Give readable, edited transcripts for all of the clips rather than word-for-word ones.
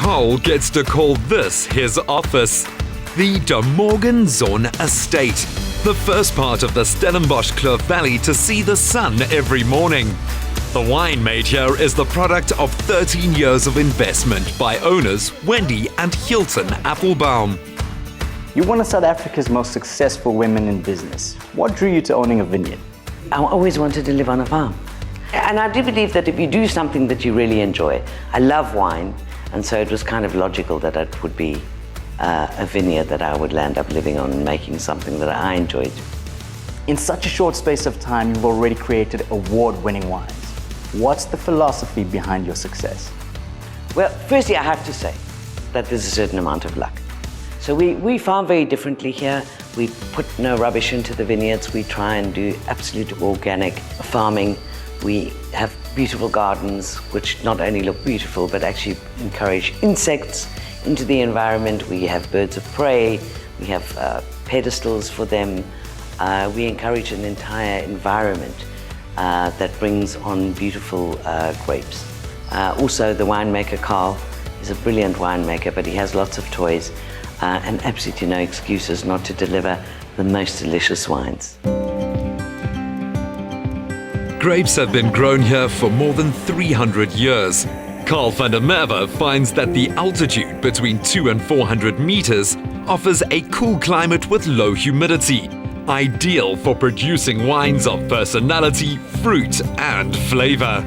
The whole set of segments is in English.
Carl gets to call this his office. The DeMorgenzon Estate, the first part of the Stellenbosch Kloof Valley to see the sun every morning. The wine made here is the product of 13 years of investment by owners Wendy and Hilton Applebaum. You're one of South Africa's most successful women in business. What drew you to owning a vineyard? I always wanted to live on a farm. And I do believe that if you do something that you really enjoy, I love wine, and so it was kind of logical that it would be a vineyard that I would land up living on and making something that I enjoyed. In such a short space of time, you've already created award-winning wines. What's the philosophy behind your success? Well, firstly, I have to say that there's a certain amount of luck. So we farm very differently here. We put no rubbish into the vineyards. We try and do absolute organic farming. We have beautiful gardens, which not only look beautiful, but actually encourage insects into the environment. We have birds of prey. We have pedestals for them. We encourage an entire environment that brings on beautiful grapes. Also, the winemaker, Carl, is a brilliant winemaker, but he has lots of toys and absolutely no excuses not to deliver the most delicious wines. Grapes have been grown here for more than 300 years. Carl van der Merwe finds that the altitude between 200 and 400 meters offers a cool climate with low humidity, ideal for producing wines of personality, fruit and flavor.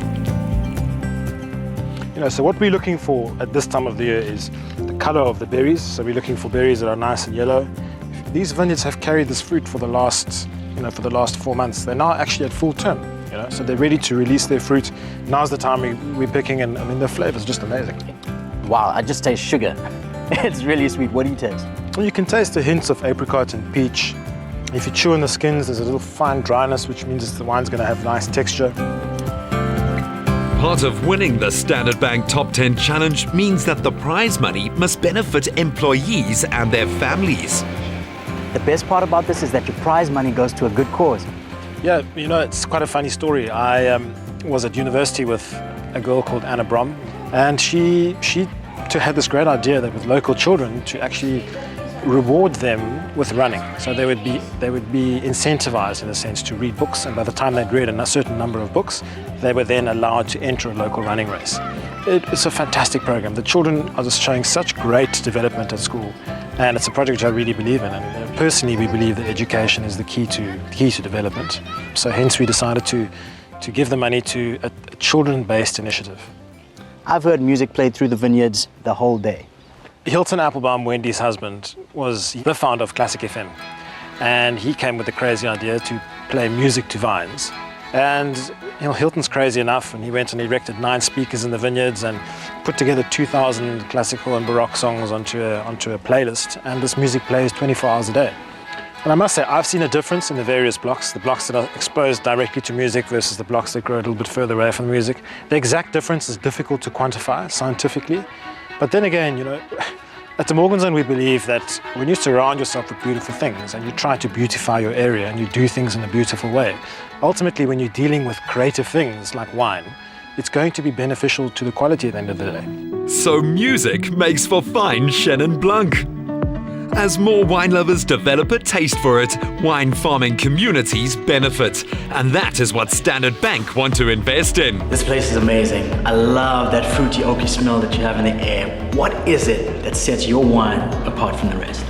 So what we're looking for at this time of the year is the color of the berries. So we're looking for berries that are nice and yellow. These vineyards have carried this fruit for the last 4 months. They're now actually at full term. So they're ready to release their fruit. Now's the time we're picking, and I mean the flavor's just amazing. Wow, I just taste sugar. It's really sweet. What do you taste? Well, you can taste the hints of apricot and peach. If you chew on the skins, there's a little fine dryness, which means the wine's going to have nice texture. Part of winning the Standard Bank Top 10 Challenge means that the prize money must benefit employees and their families. The best part about this is that your prize money goes to a good cause. Yeah, it's quite a funny story. I was at university with a girl called Anna Brom, and she had this great idea that with local children to actually reward them with running. So they would be incentivized in a sense to read books, and by the time they'd read a certain number of books, they were then allowed to enter a local running race. It's a fantastic program. The children are just showing such great development at school, and it's a project I really believe in. And personally, we believe that education is the key to development. So hence we decided to give the money to a children-based initiative. I've heard music played through the vineyards the whole day. Hilton Applebaum, Wendy's husband, was the founder of Classic FM, and he came with the crazy idea to play music to vines. And Hilton's crazy enough, and he went and erected 9 speakers in the vineyards and put together 2,000 classical and baroque songs onto a playlist, and this music plays 24 hours a day. And I must say, I've seen a difference in the various blocks, the blocks that are exposed directly to music versus the blocks that grow a little bit further away from the music. The exact difference is difficult to quantify scientifically. But then again, at DeMorgenzon we believe that when you surround yourself with beautiful things and you try to beautify your area and you do things in a beautiful way, ultimately when you're dealing with creative things like wine, it's going to be beneficial to the quality at the end of the day. So music makes for fine Chenin Blanc. As more wine lovers develop a taste for it, wine farming communities benefit. And that is what Standard Bank want to invest in. This place is amazing. I love that fruity, oaky smell that you have in the air. What is it that sets your wine apart from the rest?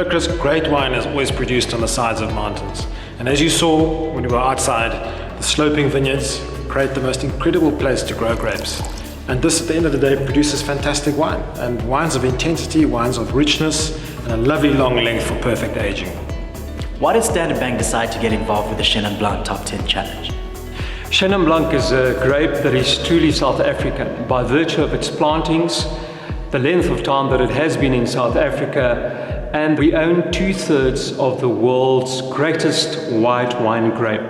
Chris, great wine is always produced on the sides of mountains. And as you saw when we were outside, the sloping vineyards create the most incredible place to grow grapes. And this, at the end of the day, produces fantastic wine. And wines of intensity, wines of richness, and a lovely long length for perfect aging. Why did Standard Bank decide to get involved with the Chenin Blanc Top 10 Challenge? Chenin Blanc is a grape that is truly South African by virtue of its plantings, the length of time that it has been in South Africa, and we own 2/3 of the world's greatest white wine grape.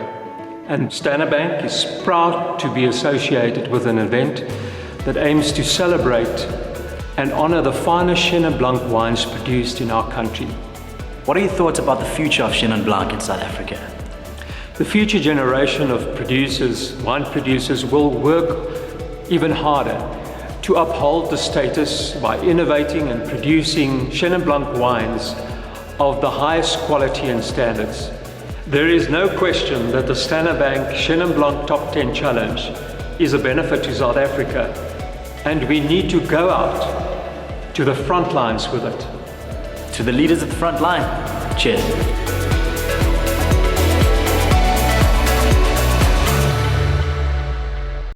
And Standard Bank is proud to be associated with an event that aims to celebrate and honor the finest Chenin Blanc wines produced in our country. What are your thoughts about the future of Chenin Blanc in South Africa? The future generation of producers, wine producers, will work even harder to uphold the status by innovating and producing Chenin Blanc wines of the highest quality and standards. There is no question that the Standard Bank Chenin Blanc Top 10 Challenge is a benefit to South Africa, and we need to go out to the front lines with it. To the leaders at the front line, cheers.